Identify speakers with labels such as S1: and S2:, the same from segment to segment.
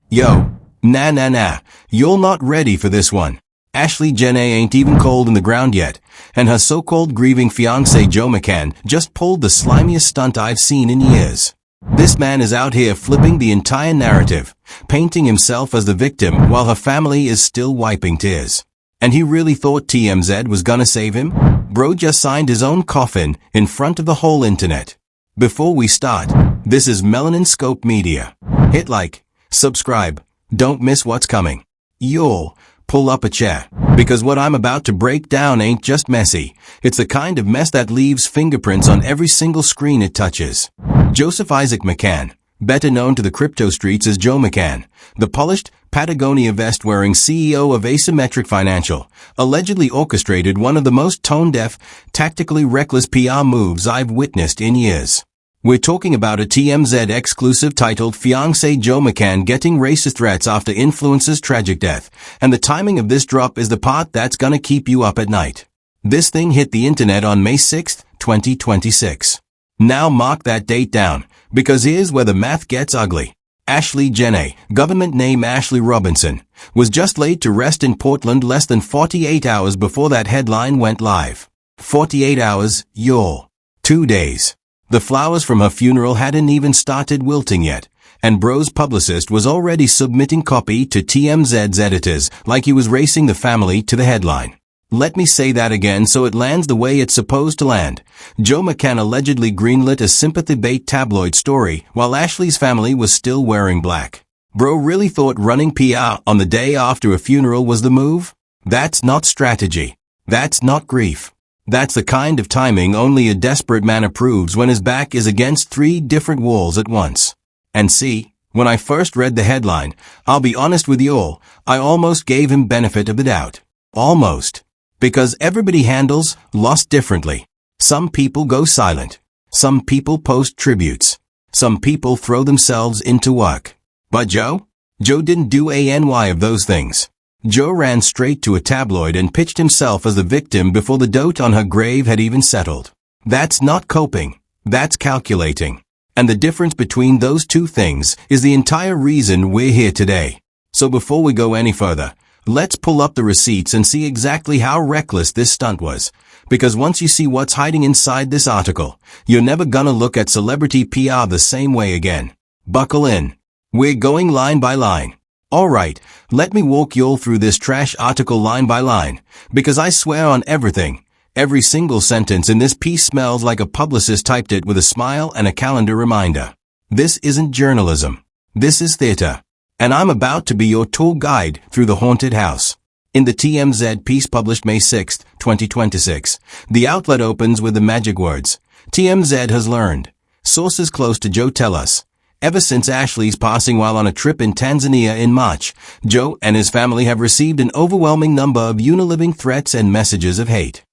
S1: Yo, nah, you're not ready for this one. Ashlee Jenae ain't even cold in the ground yet, and her so-called grieving fiancé Joe McCann just pulled the slimiest stunt I've seen in years. This man is out here flipping the entire narrative, painting himself as the victim while her family is still wiping tears. And he really thought TMZ was gonna save him? Bro just signed his own coffin in front of the whole internet. Before we start, this is Melanin Scope Media. Hit like, subscribe, don't miss what's coming. Y'all, pull up a chair, because what I'm about to break down ain't just messy. It's the kind of mess that leaves fingerprints on every single screen it touches. Joseph Isaac McCann, better known to the crypto streets as Joe McCann, the polished, Patagonia vest-wearing CEO of Asymmetric Financial, allegedly orchestrated one of the most tone-deaf, tactically reckless PR moves I've witnessed in years. We're talking about a TMZ exclusive titled Fiancé Joe McCann Getting Racist Threats After Influencer's Tragic Death, and the timing of this drop is the part that's gonna keep you up at night. This thing hit the internet on May 6, 2026. Now mark that date down, because here's where the math gets ugly. Ashlee Jenae, government name Ashley Robinson, was just laid to rest in Portland less than 48 hours before that headline went live. 48 hours, y'all. 2 days. The flowers from her funeral hadn't even started wilting yet, and Bro's publicist was already submitting copy to TMZ's editors like he was racing the family to the headline. Let me say that again so it lands the way it's supposed to land. Joe McCann allegedly greenlit a sympathy bait tabloid story while Ashley's family was still wearing black. Bro really thought running PR on the day after a funeral was the move? That's not strategy. That's not grief. That's the kind of timing only a desperate man approves when his back is against 3 different walls at once. And see, when I first read the headline, I'll be honest with you all, I almost gave him benefit of the doubt. Almost. Because everybody handles loss differently. Some people go silent. Some people post tributes. Some people throw themselves into work. But Joe didn't do any of those things. Joe ran straight to a tabloid and pitched himself as the victim before the dote on her grave had even settled. That's not coping. That's calculating. And the difference between those two things is the entire reason we're here today. So before we go any further, let's pull up the receipts and see exactly how reckless this stunt was. Because once you see what's hiding inside this article, you're never gonna look at celebrity PR the same way again. Buckle in. We're going line by line. Alright, let me walk y'all through this trash article line by line, because I swear on everything, every single sentence in this piece smells like a publicist typed it with a smile and a calendar reminder. This isn't journalism. This is theater. And I'm about to be your tour guide through the haunted house. In the TMZ piece published May 6, 2026, the outlet opens with the magic words, TMZ has learned. Sources close to Joe tell us. Ever since Ashley's passing while on a trip in Tanzania in March, Joe and his family have received an overwhelming number of uniliving threats and messages of hate.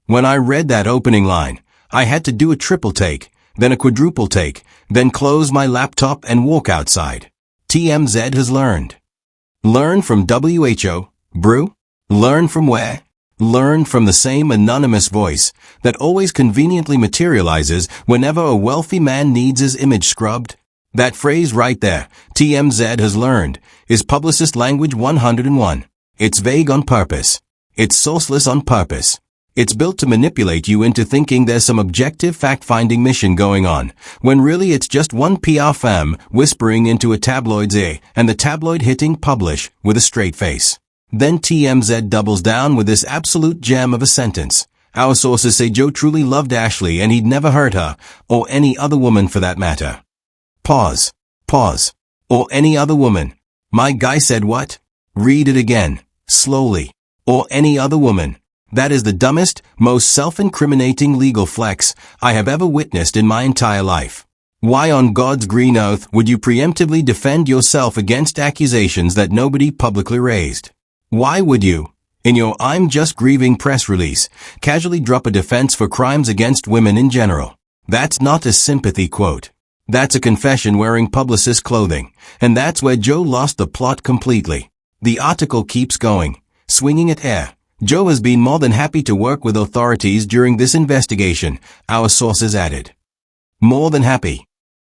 S1: When I read that opening line, I had to do a triple take, then a quadruple take, then close my laptop and walk outside. TMZ has learned. Learn from WHO, Brew? Learn from where? Learn from the same anonymous voice that always conveniently materializes whenever a wealthy man needs his image scrubbed. That phrase right there, TMZ has learned, is publicist language 101. It's vague on purpose. It's sourceless on purpose. It's built to manipulate you into thinking there's some objective fact-finding mission going on, when really it's just one PR firm whispering into a tabloid's ear and the tabloid hitting publish with a straight face. Then TMZ doubles down with this absolute gem of a sentence. Our sources say Joe truly loved Ashley and he'd never hurt her, or any other woman for that matter. Pause. Or any other woman. My guy said what? Read it again. Slowly. Or any other woman. That is the dumbest, most self-incriminating legal flex I have ever witnessed in my entire life. Why on God's green earth would you preemptively defend yourself against accusations that nobody publicly raised? Why would you, in your I'm just grieving press release, casually drop a defense for crimes against women in general? That's not a sympathy quote. That's a confession wearing publicist clothing, and that's where Joe lost the plot completely. The article keeps going, swinging at air. Joe has been more than happy to work with authorities during this investigation, our sources added. More than happy.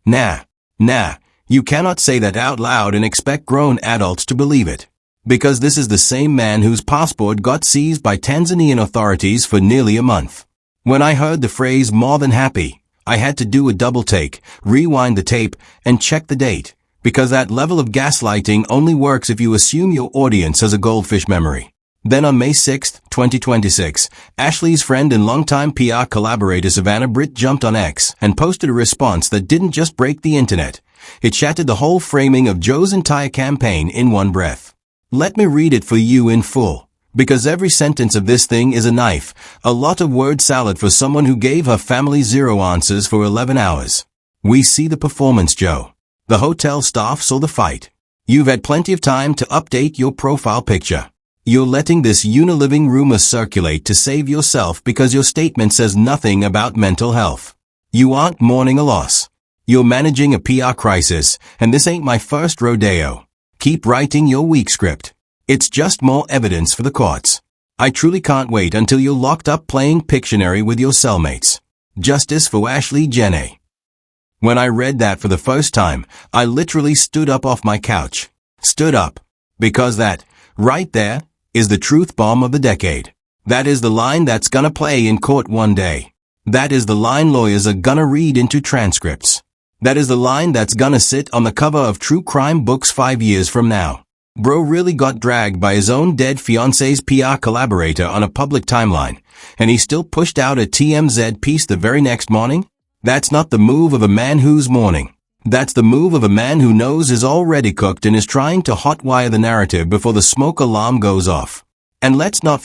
S1: Nah, You cannot say that out loud and expect grown adults to believe it. Because this is the same man whose passport got seized by Tanzanian authorities for nearly a month. When I heard the phrase "more than happy," I had to do a double take, rewind the tape, and check the date. Because that level of gaslighting only works if you assume your audience has a goldfish memory. Then on May 6, 2026, Ashlee's friend and longtime PR collaborator Savannah Britt jumped on X and posted a response that didn't just break the internet. It shattered the whole framing of Joe's entire campaign in one breath. Let me read it for you in full. Because every sentence of this thing is a knife, a lot of word salad for someone who gave her family 0 answers for 11 hours. We see the performance, Joe. The hotel staff saw the fight. You've had plenty of time to update your profile picture. You're letting this uniliving rumor circulate to save yourself because your statement says nothing about mental health. You aren't mourning a loss. You're managing a PR crisis, and this ain't my first rodeo. Keep writing your weak script. It's just more evidence for the courts. I truly can't wait until you're locked up playing Pictionary with your cellmates. Justice for Ashlee Jenae. When I read that for the first time, I literally stood up off my couch. Stood up. Because that, right there, is the truth bomb of the decade. That is the line that's gonna play in court one day. That is the line lawyers are gonna read into transcripts. That is the line that's gonna sit on the cover of true crime books 5 years from now. Bro really got dragged by his own dead fiance's PR collaborator on a public timeline, and he still pushed out a TMZ piece the very next morning? That's not the move of a man who's mourning. That's the move of a man who knows is already cooked and is trying to hotwire the narrative before the smoke alarm goes off. And let's never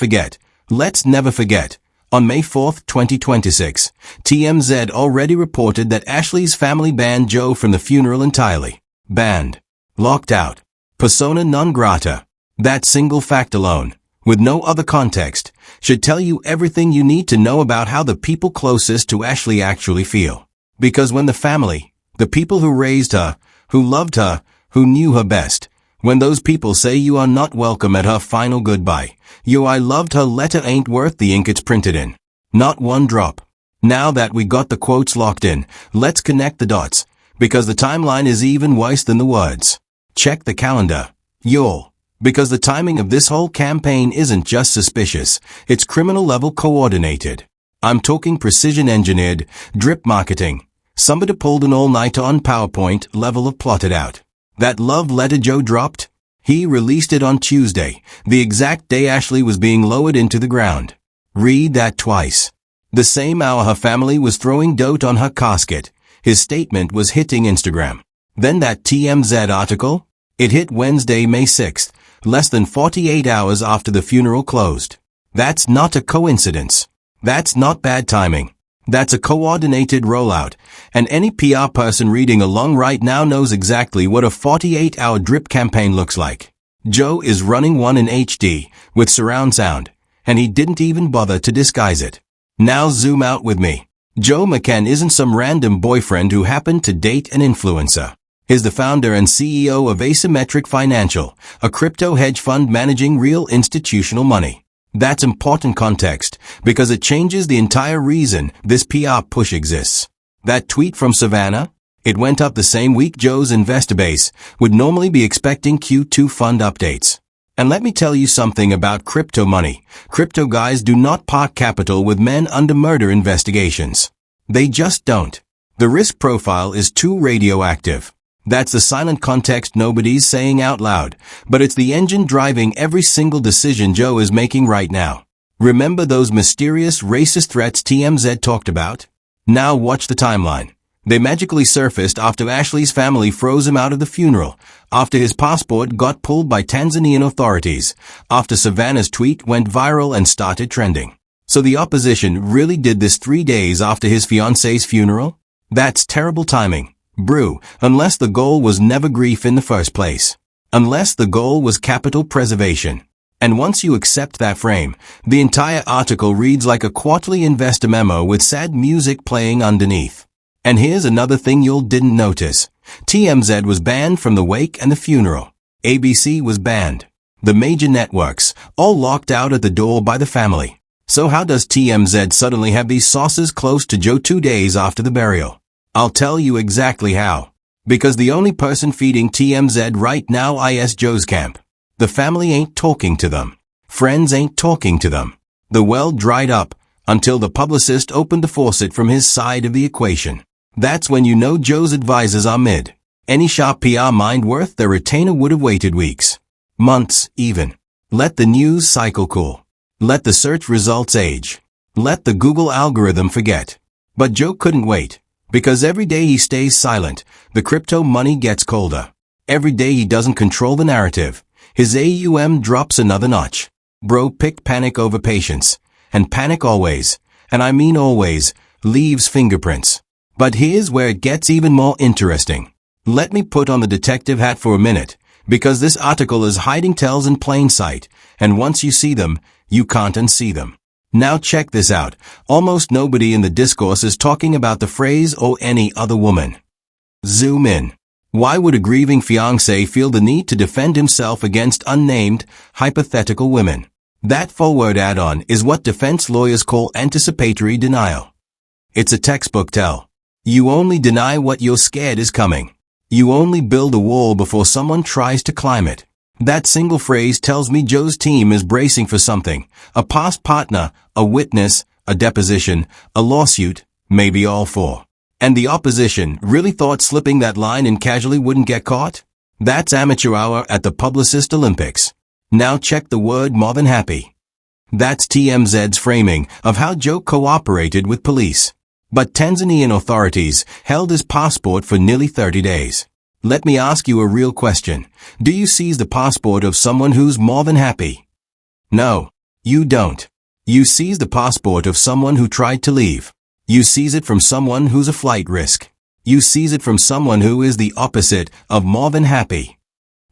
S1: forget, on May 4, 2026, TMZ already reported that Ashlee's family banned Joe from the funeral entirely. Banned. Locked out. Persona non grata. That single fact alone, with no other context, should tell you everything you need to know about how the people closest to Ashlee actually feel. Because when the family, the people who raised her, who loved her, who knew her best, when those people say you are not welcome at her final goodbye, your "I loved her" letter ain't worth the ink it's printed in. Not one drop. Now that we got the quotes locked in, let's connect the dots, because the timeline is even worse than the words. Check the calendar. Y'all. Because the timing of this whole campaign isn't just suspicious, it's criminal level coordinated. I'm talking precision engineered, drip marketing. Somebody pulled an all-nighter on PowerPoint level of plotted out. That love letter Joe dropped? He released it on Tuesday, the exact day Ashlee was being lowered into the ground. Read that twice. The same hour her family was throwing dough on her casket, his statement was hitting Instagram. Then that TMZ article? It hit Wednesday, May 6th, less than 48 hours after the funeral closed. That's not a coincidence. That's not bad timing. That's a coordinated rollout, and any PR person reading along right now knows exactly what a 48-hour drip campaign looks like. Joe is running one in HD, with surround sound, and he didn't even bother to disguise it. Now zoom out with me. Joe McCann isn't some random boyfriend who happened to date an influencer. He's the founder and CEO of Asymmetric Financial, a crypto hedge fund managing real institutional money. That's important context, because it changes the entire reason this PR push exists. That tweet from Savannah? It went up the same week Joe's investor base would normally be expecting Q2 fund updates. And let me tell you something about crypto money. Crypto guys do not park capital with men under murder investigations. They just don't. The risk profile is too radioactive. That's the silent context nobody's saying out loud, but it's the engine driving every single decision Joe is making right now. Remember those mysterious racist threats TMZ talked about? Now watch the timeline. They magically surfaced after Ashlee's family froze him out of the funeral, after his passport got pulled by Tanzanian authorities, after Savannah's tweet went viral and started trending. So the opposition really did this 3 days after his fiance's funeral? That's terrible timing. Brew, unless the goal was never grief in the first place. Unless the goal was capital preservation. And once you accept that frame, the entire article reads like a quarterly investor memo with sad music playing underneath. And here's another thing you didn't notice. TMZ was banned from the wake and the funeral. ABC was banned. The major networks, all locked out at the door by the family. So how does TMZ suddenly have these sources close to Joe 2 days after the burial? I'll tell you exactly how. Because the only person feeding TMZ right now is Joe's camp. The family ain't talking to them. Friends ain't talking to them. The well dried up until the publicist opened the faucet from his side of the equation. That's when you know Joe's advisors are mid. Any sharp PR mind worth their retainer would have waited weeks. Months, even. Let the news cycle cool. Let the search results age. Let the Google algorithm forget. But Joe couldn't wait. Because every day he stays silent, the crypto money gets colder. Every day he doesn't control the narrative, his AUM drops another notch. Bro picked panic over patience. And panic always, and I mean always, leaves fingerprints. But here's where it gets even more interesting. Let me put on the detective hat for a minute, because this article is hiding tells in plain sight, and once you see them, you can't unsee them. Now check this out. Almost nobody in the discourse is talking about the phrase or any other woman. Zoom in. Why would a grieving fiancé feel the need to defend himself against unnamed, hypothetical women? That forward add-on is what defense lawyers call anticipatory denial. It's a textbook tell. You only deny what you're scared is coming. You only build a wall before someone tries to climb it. That single phrase tells me Joe's team is bracing for something. A past partner, a witness, a deposition, a lawsuit, maybe all four. And the opposition really thought slipping that line in casually wouldn't get caught? That's amateur hour at the Publicist Olympics. Now check the word more than happy. That's TMZ's framing of how Joe cooperated with police. But Tanzanian authorities held his passport for nearly 30 days. Let me ask you a real question. Do you seize the passport of someone who's more than happy? No, you don't. You seize the passport of someone who tried to leave. You seize it from someone who's a flight risk. You seize it from someone who is the opposite of more than happy.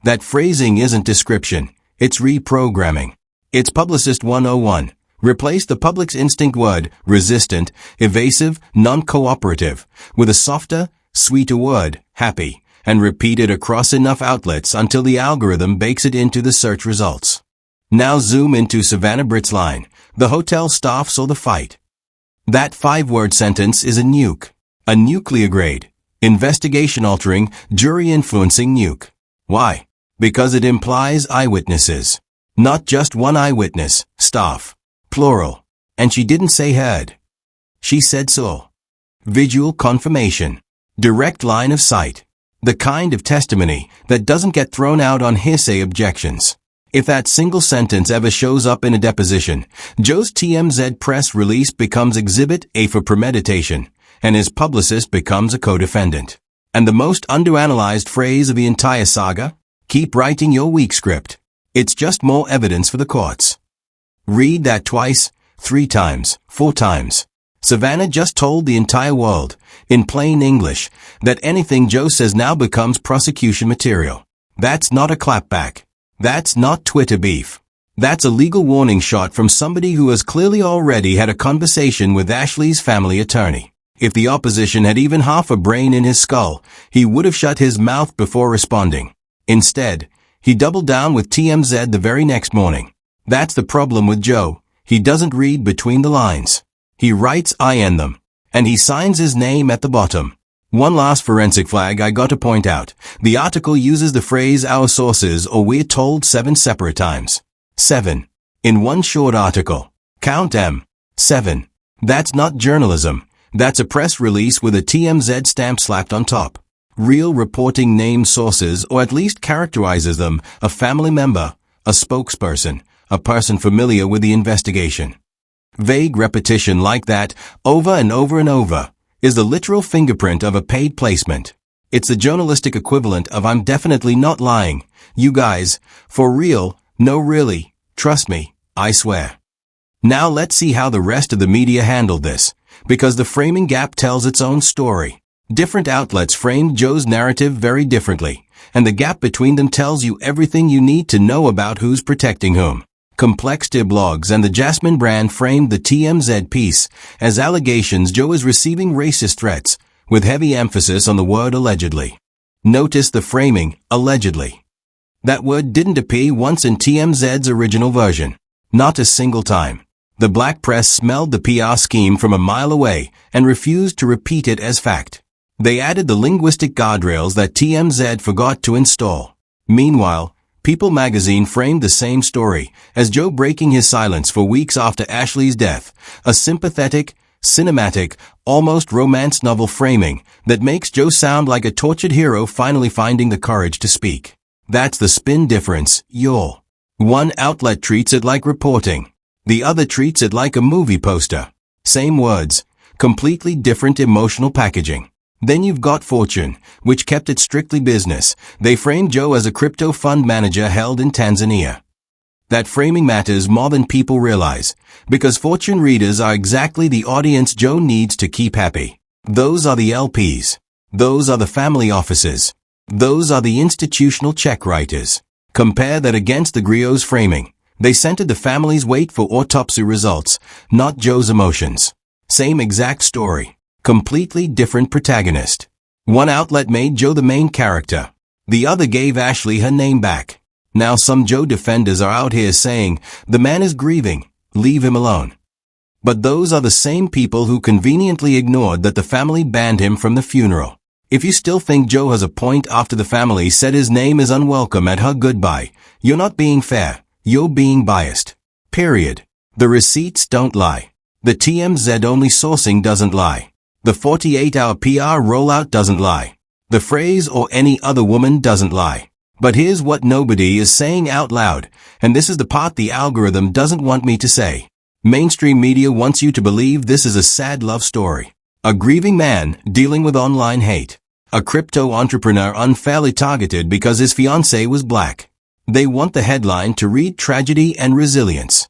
S1: That phrasing isn't description. It's reprogramming. It's Publicist 101. Replace the public's instinct word, resistant, evasive, non-cooperative, with a softer, sweeter word, happy, and repeat it across enough outlets until the algorithm bakes it into the search results. Now zoom into Savannah Britt's line. The hotel staff saw the fight. That 5-word sentence is a nuke. A nuclear grade. Investigation-altering, jury-influencing nuke. Why? Because it implies eyewitnesses. Not just one eyewitness, staff. Plural. And she didn't say heard. She said saw. Visual confirmation. Direct line of sight. The kind of testimony that doesn't get thrown out on hearsay objections. If that single sentence ever shows up in a deposition, Joe's TMZ press release becomes Exhibit A for premeditation, and his publicist becomes a co-defendant. And the most underanalyzed phrase of the entire saga? Keep writing your weak script. It's just more evidence for the courts. Read that twice, 3 times, 4 times. Savannah just told the entire world, in plain English, that anything Joe says now becomes prosecution material. That's not a clapback. That's not Twitter beef. That's a legal warning shot from somebody who has clearly already had a conversation with Ashlee's family attorney. If the opposition had even half a brain in his skull, he would have shut his mouth before responding. Instead, he doubled down with TMZ the very next morning. That's the problem with Joe. He doesn't read between the lines. He writes I in them. And he signs his name at the bottom. One last forensic flag I got to point out. The article uses the phrase our sources or we're told 7 separate times. 7. In one short article. Count 'em. 7. That's not journalism. That's a press release with a TMZ stamp slapped on top. Real reporting names sources or at least characterizes them, a family member, a spokesperson, a person familiar with the investigation. Vague repetition like that, over and over and over, is the literal fingerprint of a paid placement. It's the journalistic equivalent of I'm definitely not lying. You guys, for real, no really, trust me, I swear. Now let's see how the rest of the media handled this, because the framing gap tells its own story. Different outlets framed Joe's narrative very differently, and the gap between them tells you everything you need to know about who's protecting whom. Complexity blogs and the Jasmine brand framed the TMZ piece as allegations Joe is receiving racist threats, with heavy emphasis on the word allegedly. Notice the framing, allegedly. That word didn't appear once in TMZ's original version. Not a single time. The black press smelled the PR scheme from a mile away and refused to repeat it as fact. They added the linguistic guardrails that TMZ forgot to install. Meanwhile, People magazine framed the same story as Joe breaking his silence for weeks after Ashlee's death, a sympathetic, cinematic, almost romance novel framing that makes Joe sound like a tortured hero finally finding the courage to speak. That's the spin difference, y'all. One outlet treats it like reporting. The other treats it like a movie poster. Same words, completely different emotional packaging. Then you've got Fortune, which kept it strictly business. They framed Joe as a crypto fund manager held in Tanzania. That framing matters more than people realize, because Fortune readers are exactly the audience Joe needs to keep happy. Those are the LPs. Those are the family offices. Those are the institutional check writers. Compare that against the Griot's framing. They centered the family's wait for autopsy results, not Joe's emotions. Same exact story. Completely different protagonist. One outlet made Joe the main character. The other gave Ashlee her name back. Now some Joe defenders are out here saying, the man is grieving, leave him alone. But those are the same people who conveniently ignored that the family banned him from the funeral. If you still think Joe has a point after the family said his name is unwelcome at her goodbye, you're not being fair, you're being biased. Period. The receipts don't lie. The TMZ only sourcing doesn't lie. The 48-hour PR rollout doesn't lie. The phrase or any other woman doesn't lie. But here's what nobody is saying out loud, and this is the part the algorithm doesn't want me to say. Mainstream media wants you to believe this is a sad love story. A grieving man dealing with online hate. A crypto entrepreneur unfairly targeted because his fiancée was black. They want the headline to read tragedy and resilience.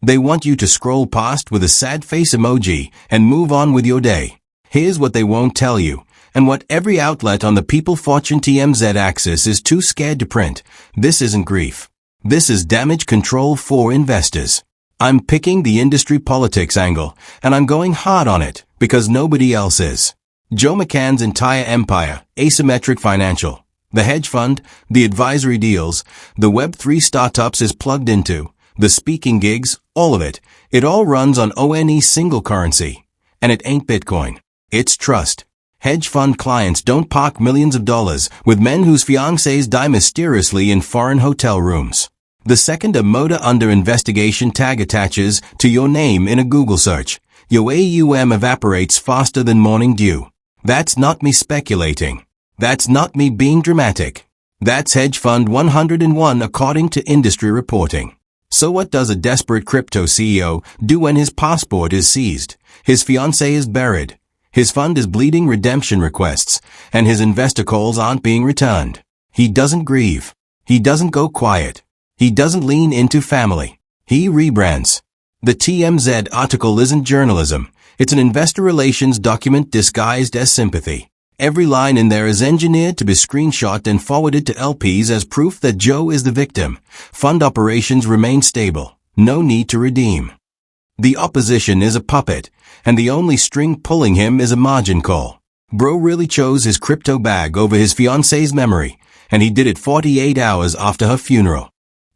S1: They want you to scroll past with a sad face emoji and move on with your day. Here's what they won't tell you, and what every outlet on the People Fortune TMZ axis is too scared to print. This isn't grief. This is damage control for investors. I'm picking the industry politics angle, and I'm going hard on it, because nobody else is. Joe McCann's entire empire, asymmetric financial, the hedge fund, the advisory deals, the Web3 startups is plugged into, the speaking gigs, all of it. It all runs on ONE single currency. And it ain't Bitcoin. It's trust. Hedge fund clients don't park millions of dollars with men whose fiancés die mysteriously in foreign hotel rooms. The second a motor under investigation tag attaches to your name in a Google search, your AUM evaporates faster than morning dew. That's not me speculating. That's not me being dramatic. That's Hedge Fund 101 according to industry reporting. So what does a desperate crypto CEO do when his passport is seized, his fiancée is buried, his fund is bleeding redemption requests, and his investor calls aren't being returned? He doesn't grieve. He doesn't go quiet. He doesn't lean into family. He rebrands. The TMZ article isn't journalism. It's an investor relations document disguised as sympathy. Every line in there is engineered to be screenshot and forwarded to LPs as proof that Joe is the victim. Fund operations remain stable. No need to redeem. The opposition is a puppet, and the only string pulling him is a margin call. Bro really chose his crypto bag over his fiancée's memory, and he did it 48 hours after her funeral.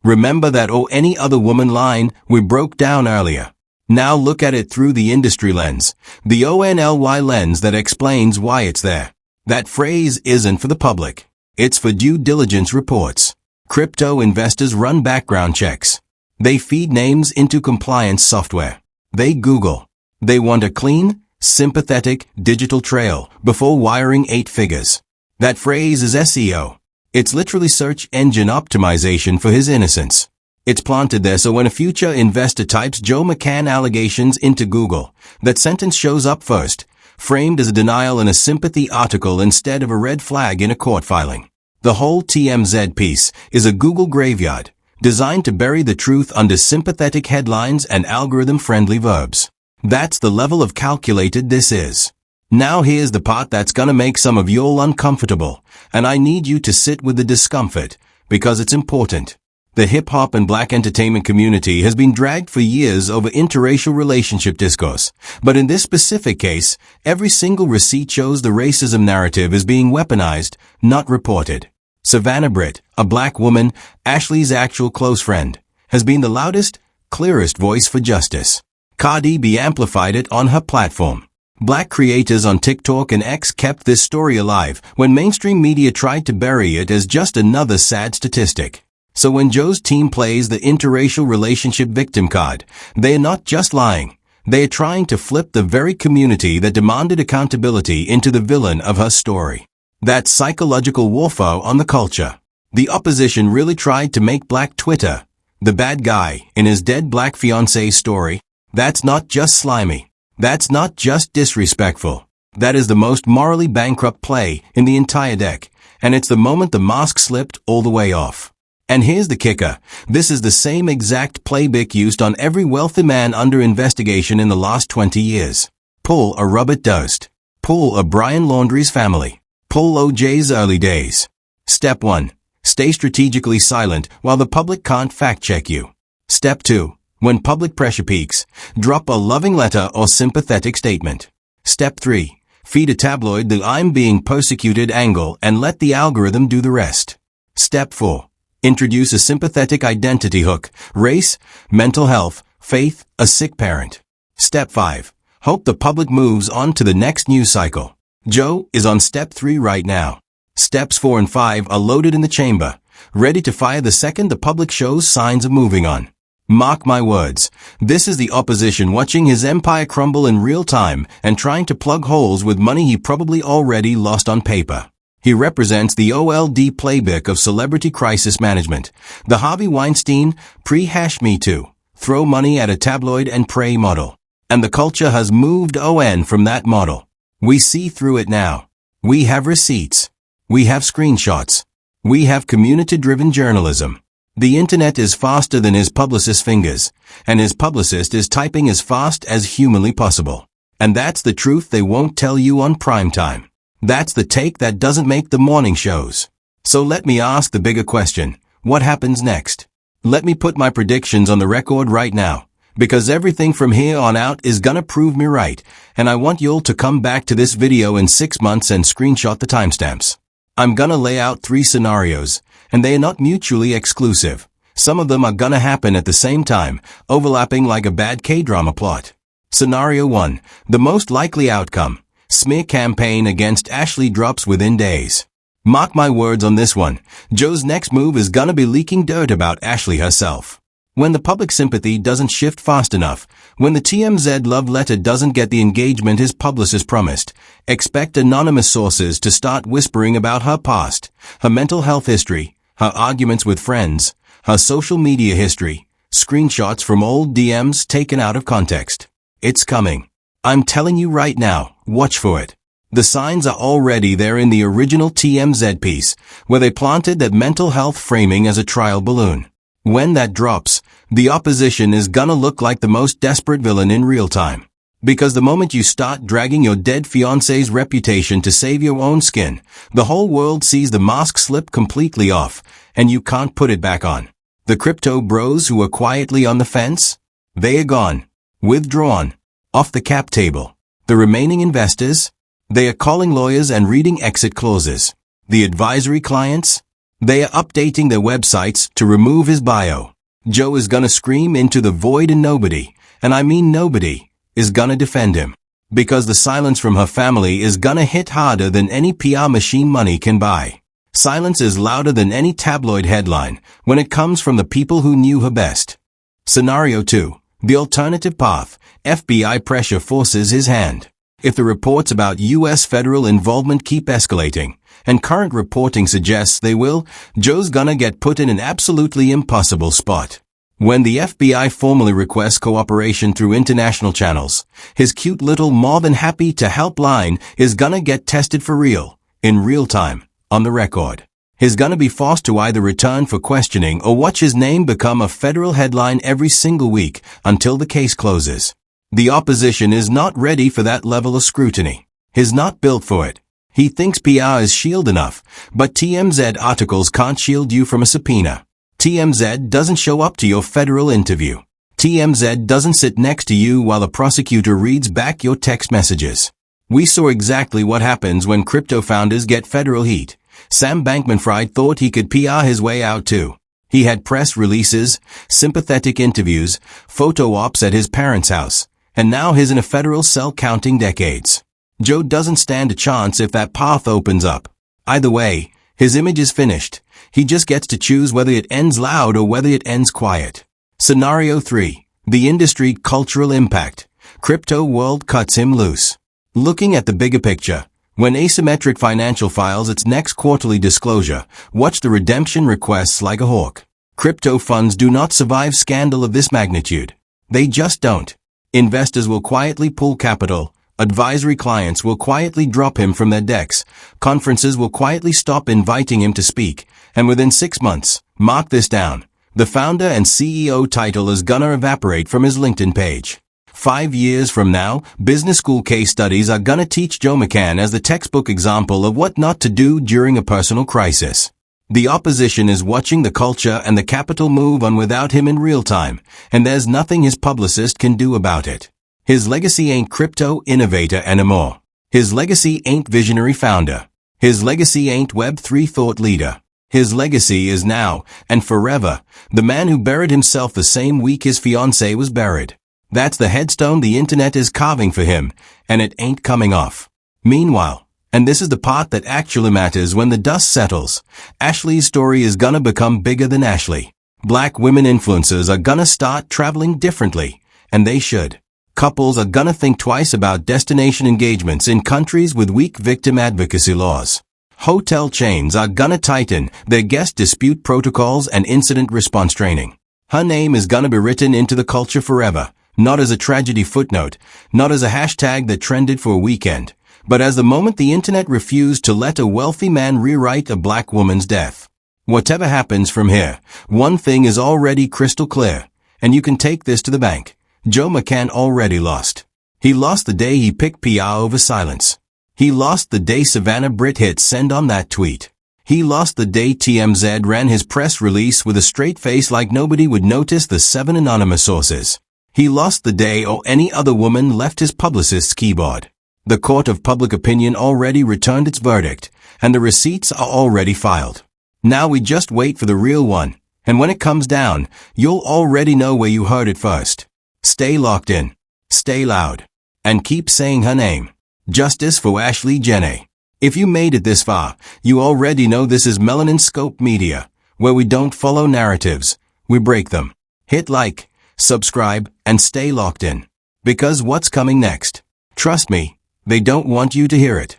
S1: Remember that or any other woman line we broke down earlier. Now look at it through the industry lens, the ONLY lens that explains why it's there. That phrase isn't for the public. It's for due diligence reports. Crypto investors run background checks. They feed names into compliance software. They Google. They want a clean, sympathetic, digital trail before wiring 8 figures. That phrase is SEO. It's literally search engine optimization for his innocence. It's planted there so when a future investor types Joe McCann allegations into Google, that sentence shows up first, framed as a denial in a sympathy article instead of a red flag in a court filing. The whole TMZ piece is a Google graveyard, designed to bury the truth under sympathetic headlines and algorithm-friendly verbs. That's the level of calculated this is. Now here's the part that's gonna make some of y'all uncomfortable, and I need you to sit with the discomfort, because it's important. The hip-hop and black entertainment community has been dragged for years over interracial relationship discourse. But in this specific case, every single receipt shows the racism narrative is being weaponized, not reported. Savannah Britt, a black woman, Ashlee's actual close friend, has been the loudest, clearest voice for justice. Cardi B amplified it on her platform. Black creators on TikTok and X kept this story alive when mainstream media tried to bury it as just another sad statistic. So when Joe's team plays the interracial relationship victim card, they are not just lying. They are trying to flip the very community that demanded accountability into the villain of her story. That's psychological warfare on the culture. The opposition really tried to make Black Twitter the bad guy in his dead Black fiance's story. That's not just slimy. That's not just disrespectful. That is the most morally bankrupt play in the entire deck, and it's the moment the mask slipped all the way off. And here's the kicker. This is the same exact playbook used on every wealthy man under investigation in the last 20 years. Pull a Robert Durst. Pull a Brian Laundrie's family. Pull OJ's early days. Step 1. Stay strategically silent while the public can't fact-check you. Step 2. When public pressure peaks, drop a loving letter or sympathetic statement. Step 3. Feed a tabloid the "I'm being persecuted" angle and let the algorithm do the rest. Step 4. Introduce a sympathetic identity hook: race, mental health, faith, a sick parent. Step 5. Hope the public moves on to the next news cycle. Joe is on step 3 right now. Steps 4 and 5 are loaded in the chamber, ready to fire the second the public shows signs of moving on. Mark my words, this is the opposition watching his empire crumble in real time and trying to plug holes with money he probably already lost on paper. He represents the old playbook of celebrity crisis management, the Harvey Weinstein, pre-Me Too, throw money at a tabloid and pray model. And the culture has moved on from that model. We see through it now. We have receipts. We have screenshots. We have community-driven journalism. The internet is faster than his publicist's fingers, and his publicist is typing as fast as humanly possible. And that's the truth they won't tell you on primetime. That's the take that doesn't make the morning shows. So let me ask the bigger question. What happens next? Let me put my predictions on the record right now, because everything from here on out is gonna prove me right, and I want y'all to come back to this video in 6 months and screenshot the timestamps. I'm gonna lay out 3 scenarios, and they are not mutually exclusive. Some of them are gonna happen at the same time, overlapping like a bad K-drama plot. Scenario 1. The most likely outcome. Smear campaign against Ashlee drops within days. Mark my words on this one. Joe's next move is gonna be leaking dirt about Ashlee herself. When the public sympathy doesn't shift fast enough, when the TMZ love letter doesn't get the engagement his publicist promised, expect anonymous sources to start whispering about her past, her mental health history, her arguments with friends, her social media history, screenshots from old DMs taken out of context. It's coming. I'm telling you right now, watch for it. The signs are already there in the original TMZ piece, where they planted that mental health framing as a trial balloon. When that drops, the opposition is gonna look like the most desperate villain in real time. Because the moment you start dragging your dead fiancé's reputation to save your own skin, the whole world sees the mask slip completely off, and you can't put it back on. The crypto bros who are quietly on the fence? They are gone. Withdrawn. Off the cap table. The remaining investors? They are calling lawyers and reading exit clauses. The advisory clients? They are updating their websites to remove his bio. Joe is gonna scream into the void and nobody, and I mean nobody, is gonna defend him. Because the silence from her family is gonna hit harder than any PR machine money can buy. Silence is louder than any tabloid headline when it comes from the people who knew her best. Scenario 2. The alternative path. FBI pressure forces his hand. If the reports about U.S. federal involvement keep escalating, and current reporting suggests they will, Joe's gonna get put in an absolutely impossible spot. When the FBI formally requests cooperation through international channels, his cute little more than happy to help line is gonna get tested for real, in real time, on the record. He's gonna be forced to either return for questioning or watch his name become a federal headline every single week until the case closes. The opposition is not ready for that level of scrutiny. He's not built for it. He thinks PR is shield enough, but TMZ articles can't shield you from a subpoena. TMZ doesn't show up to your federal interview. TMZ doesn't sit next to you while the prosecutor reads back your text messages. We saw exactly what happens when crypto founders get federal heat. Sam Bankman-Fried thought he could PR his way out too. He had press releases, sympathetic interviews, photo ops at his parents' house. and now he's in a federal cell counting decades. Joe doesn't stand a chance if that path opens up. Either way, his image is finished. He just gets to choose whether it ends loud or whether it ends quiet. Scenario 3. The industry cultural impact. Crypto world cuts him loose. Looking at the bigger picture, when Asymmetric Financial files its next quarterly disclosure, watch the redemption requests like a hawk. Crypto funds do not survive scandal of this magnitude. They just don't. Investors will quietly pull capital, advisory clients will quietly drop him from their decks, conferences will quietly stop inviting him to speak, and within 6 months, mark this down, the founder and CEO title is gonna evaporate from his LinkedIn page. 5 years from now, business school case studies are gonna teach Joe McCann as the textbook example of what not to do during a personal crisis. The opposition is watching the culture and the capital move on without him in real time, and there's nothing his publicist can do about it. His legacy ain't crypto innovator anymore. His legacy ain't visionary founder. His legacy ain't Web3 thought leader. His legacy is now, and forever, the man who buried himself the same week his fiancée was buried. That's the headstone the internet is carving for him, and it ain't coming off. Meanwhile, and this is the part that actually matters when the dust settles, Ashlee's story is gonna become bigger than Ashlee. Black women influencers are gonna start traveling differently, and they should. Couples are gonna think twice about destination engagements in countries with weak victim advocacy laws. Hotel chains are gonna tighten their guest dispute protocols and incident response training. Her name is gonna be written into the culture forever. Not as a tragedy footnote, not as a hashtag that trended for a weekend, but as the moment the internet refused to let a wealthy man rewrite a black woman's death. Whatever happens from here, one thing is already crystal clear, and you can take this to the bank. Joe McCann already lost. He lost the day he picked PR over silence. He lost the day Savannah Britt hit send on that tweet. He lost the day TMZ ran his press release with a straight face like nobody would notice the 7 anonymous sources. He lost the day or any other woman left his publicist's keyboard. The court of public opinion already returned its verdict, and the receipts are already filed. Now we just wait for the real one, and when it comes down, you'll already know where you heard it first. Stay locked in, stay loud, and keep saying her name. Justice for Ashlee Jenae. If you made it this far, you already know this is Melanin Scope Media, where we don't follow narratives, we break them. Hit like, subscribe, and stay locked in. Because what's coming next? Trust me, they don't want you to hear it.